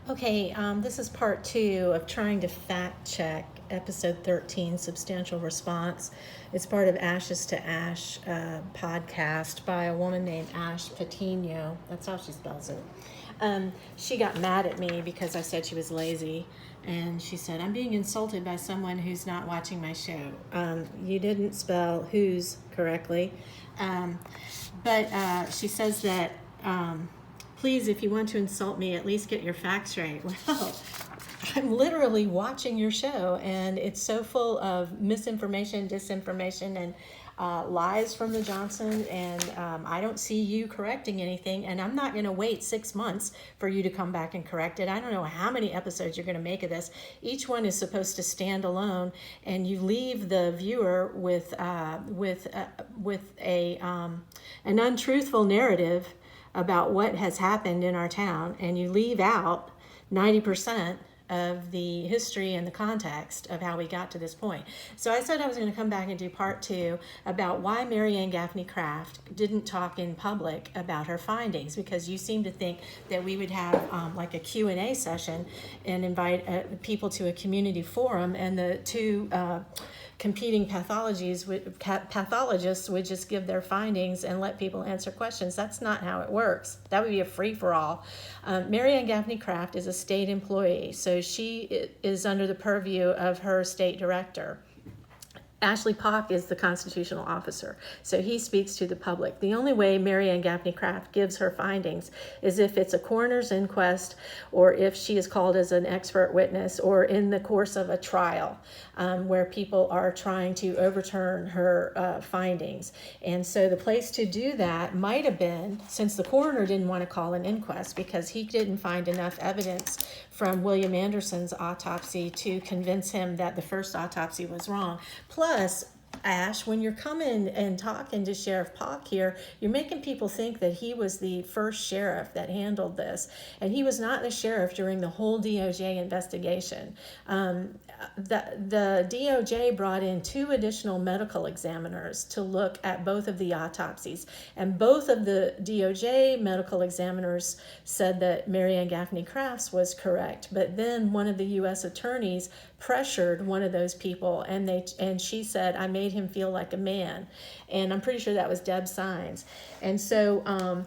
Okay, this is part 2 of trying to fact check episode 13, Substantial Response. It's part of Ashes to Ash podcast by a woman named Ash Patino. That's how she spells it. She got mad at me because I said she was lazy, and she said, I'm being insulted by someone who's not watching my show. You didn't spell who's correctly, but she says that please, if you want to insult me, at least get your facts right. Well, I'm literally watching your show, and it's so full of misinformation, disinformation, and lies from the Johnson, and I don't see you correcting anything, and I'm not going to wait 6 months for you to come back and correct it. I don't know how many episodes you're going to make of this. Each one is supposed to stand alone, and you leave the viewer with an untruthful narrative about what has happened in our town, and you leave out 90% of the history and the context of how we got to this point. So I said I was going to come back and do part 2 about why Mary Ann Gaffney Craft didn't talk in public about her findings, because you seem to think that we would have like a Q&A session and invite people to a community forum, and the two competing pathologists would just give their findings and let people answer questions. That's not how it works. That would be a free-for-all. Mary Ann Gaffney Craft is a state employee, so she is under the purview of her state director. Ashley Pock is the constitutional officer, so he speaks to the public. The only way Mary Ann Gaffney Craft gives her findings is if it's a coroner's inquest, or if she is called as an expert witness, or in the course of a trial where people are trying to overturn her findings. And so the place to do that might have been, since the coroner didn't want to call an inquest because he didn't find enough evidence from William Anderson's autopsy to convince him that the first autopsy was wrong. Plus, Ash, when you're coming and talking to Sheriff Pock here, you're making people think that he was the first sheriff that handled this. And he was not the sheriff during the whole DOJ investigation. The DOJ brought in 2 additional medical examiners to look at both of the autopsies. And both of the DOJ medical examiners said that Mary Ann Gaffney Crafts was correct. But then one of the U.S. attorneys pressured one of those people, and she said, I made him feel like a man. And I'm pretty sure that was Deb Sines. And so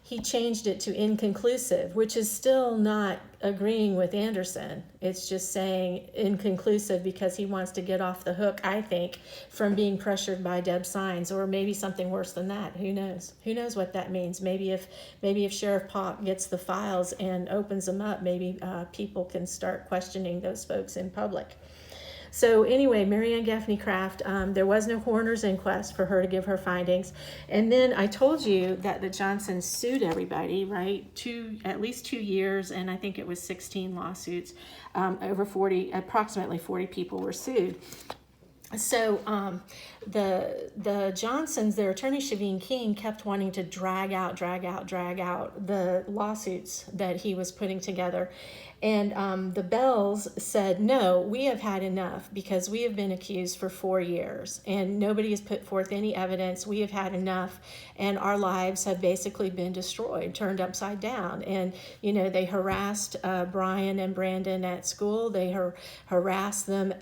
he changed it to inconclusive, which is still not agreeing with Anderson. It's just saying inconclusive because he wants to get off the hook, I think, from being pressured by Deb Sines, or maybe something worse than that. Who knows? Who knows what that means? Maybe if Sheriff Pock gets the files and opens them up, maybe people can start questioning those folks in public. So anyway, Mary Ann Gaffney Craft, there was no coroner's inquest for her to give her findings. And then I told you that the Johnsons sued everybody, right? At least 2 years, and I think it was 16 lawsuits. Approximately 40 people were sued. So the Johnsons, their attorney Shaveen King, kept wanting to drag out the lawsuits that he was putting together. And the Bells said, no, we have had enough because we have been accused for 4 years and nobody has put forth any evidence. We have had enough, and our lives have basically been destroyed, turned upside down. And, you know, they harassed Brian and Brandon at school. They harassed them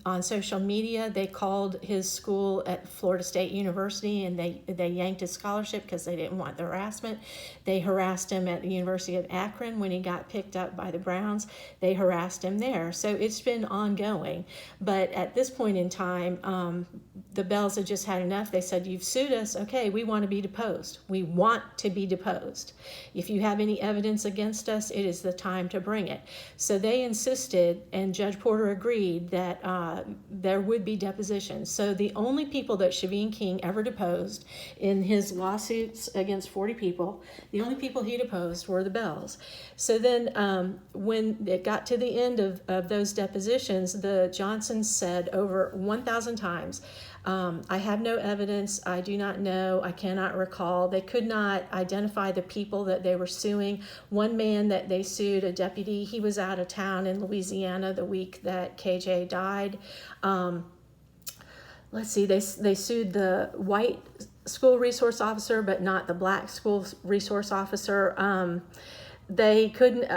on social media. They called his school at Florida State University, and they yanked his scholarship because they didn't want the harassment. They harassed him at the University of Akron when he got picked up by the Browns. They harassed him there. So it's been ongoing. But at this point in time, the Bells had just had enough. They said, you've sued us. Okay, we want to be deposed. We want to be deposed. If you have any evidence against us, it is the time to bring it. So they insisted, and Judge Porter agreed, that there would be depositions. So the only people that Shaveen King ever deposed in his lawsuits against 40 people, the only people he deposed were the Bells. So then when it got to the end of those depositions, the Johnsons said over 1,000 times, I have no evidence, I do not know, I cannot recall. They could not identify the people that they were suing. One man that they sued, a deputy, he was out of town in Louisiana the week that KJ died. Let's see, they sued the white school resource officer, but not the black school resource officer. they couldn't,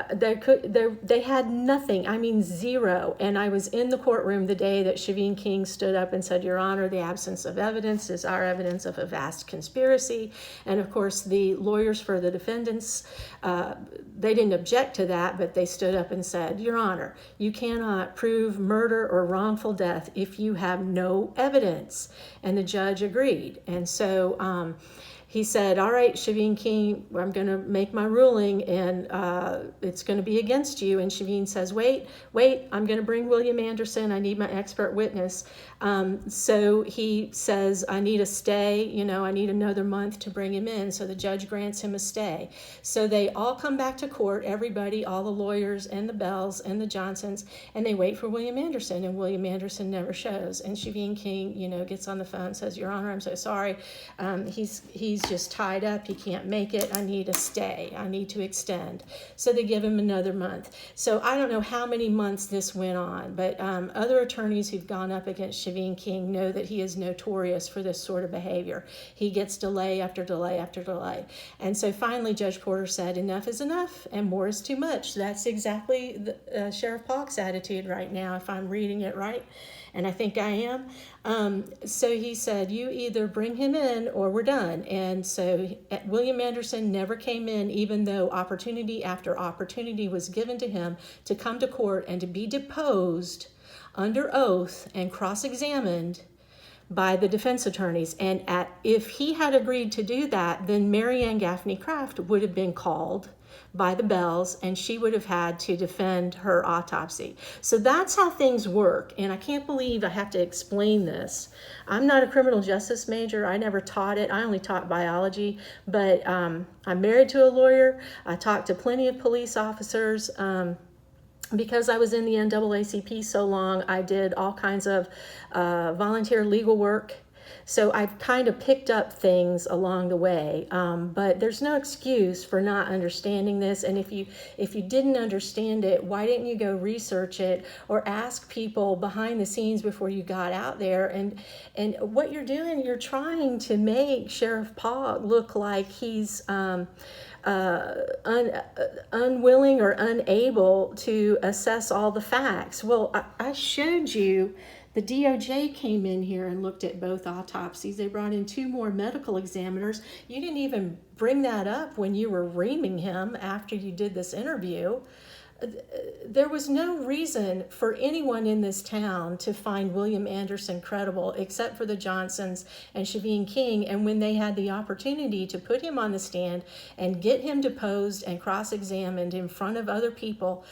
they had nothing. I mean, zero. And I was in the courtroom the day that Shaveen King stood up and said, Your Honor, the absence of evidence is our evidence of a vast conspiracy. And of course, the lawyers for the defendants, they didn't object to that, but they stood up and said, Your Honor, you cannot prove murder or wrongful death if you have no evidence. And the judge agreed. And so, he said, all right, Shaveen King, I'm going to make my ruling, and it's going to be against you. And Shaveen says, wait, I'm going to bring William Anderson. I need my expert witness. So he says, I need a stay. I need another month to bring him in. So the judge grants him a stay. So they all come back to court, everybody, all the lawyers and the Bells and the Johnsons, and they wait for William Anderson, and William Anderson never shows. And Shaveen King, gets on the phone and says, Your Honor, I'm so sorry. He's just tied up. He can't make it. I need a stay. I need to extend. So they give him another month. So I don't know how many months this went on, but other attorneys who've gone up against Shaveen King know that he is notorious for this sort of behavior. He gets delay after delay after delay. And so finally Judge Porter said, enough is enough and more is too much. That's exactly Sheriff Polk's attitude right now, if I'm reading it right. And I think I am. So he said, you either bring him in or we're done. And so William Anderson never came in, even though opportunity after opportunity was given to him to come to court and to be deposed under oath and cross-examined by the defense attorneys. And if he had agreed to do that, then Mary Ann Gaffney Craft would have been called by the Bells, and she would have had to defend her autopsy. So that's how things work. And I can't believe I have to explain this. I'm not a criminal justice major. I never taught it. I only taught biology, but I'm married to a lawyer. I talked to plenty of police officers. Because I was in the NAACP so long, I did all kinds of volunteer legal work. So I've kind of picked up things along the way, but there's no excuse for not understanding this. And if you didn't understand it, why didn't you go research it or ask people behind the scenes before you got out there? And what you're doing, you're trying to make Sheriff Polk look like he's unwilling or unable to assess all the facts. Well, I showed you. The DOJ came in here and looked at both autopsies. They brought in 2 more medical examiners. You didn't even bring that up when you were reaming him after you did this interview. There was no reason for anyone in this town to find William Anderson credible except for the Johnsons and Shaveen King. And when they had the opportunity to put him on the stand and get him deposed and cross-examined in front of other people,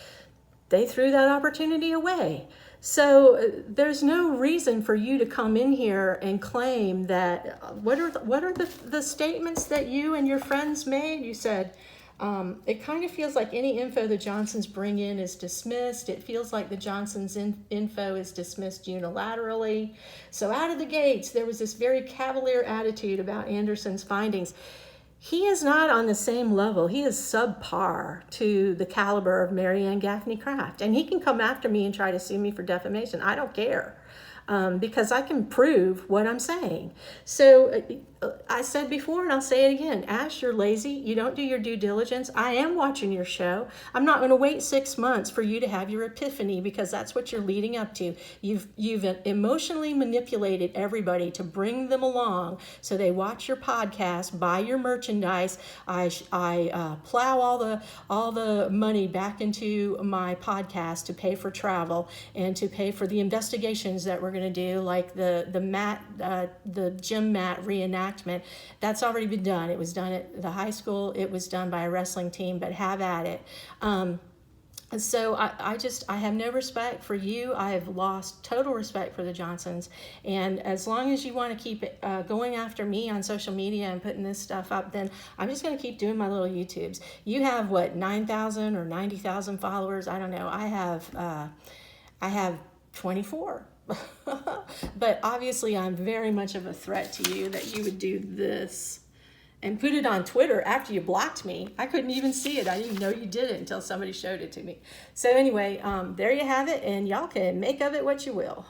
they threw that opportunity away. So there's no reason for you to come in here and claim that, what are the statements that you and your friends made? You said, it kind of feels like any info the Johnsons bring in is dismissed. It feels like the Johnsons' info is dismissed unilaterally. So out of the gates, there was this very cavalier attitude about Anderson's findings. He is not on the same level. He is subpar to the caliber of Mary Ann Gaffney Craft. And he can come after me and try to sue me for defamation. I don't care. Because I can prove what I'm saying. So I said before, and I'll say it again, Ash, you're lazy. You don't do your due diligence. I am watching your show. I'm not going to wait 6 months for you to have your epiphany, because that's what you're leading up to. You've emotionally manipulated everybody to bring them along so they watch your podcast, buy your merchandise. I plow all the money back into my podcast to pay for travel and to pay for the investigations that we're going to do, like the gym mat reenactment. That's already been done. It was done at the high school. It was done by a wrestling team, but have at it. So I have no respect for you. I have lost total respect for the Johnsons. And as long as you want to keep going after me on social media and putting this stuff up, then I'm just going to keep doing my little YouTubes. You have 9,000 or 90,000 followers? I don't know. I have 24. But obviously I'm very much of a threat to you that you would do this and put it on Twitter after you blocked me. I couldn't even see it. I didn't know you did it until somebody showed it to me. So anyway, there you have it, and y'all can make of it what you will.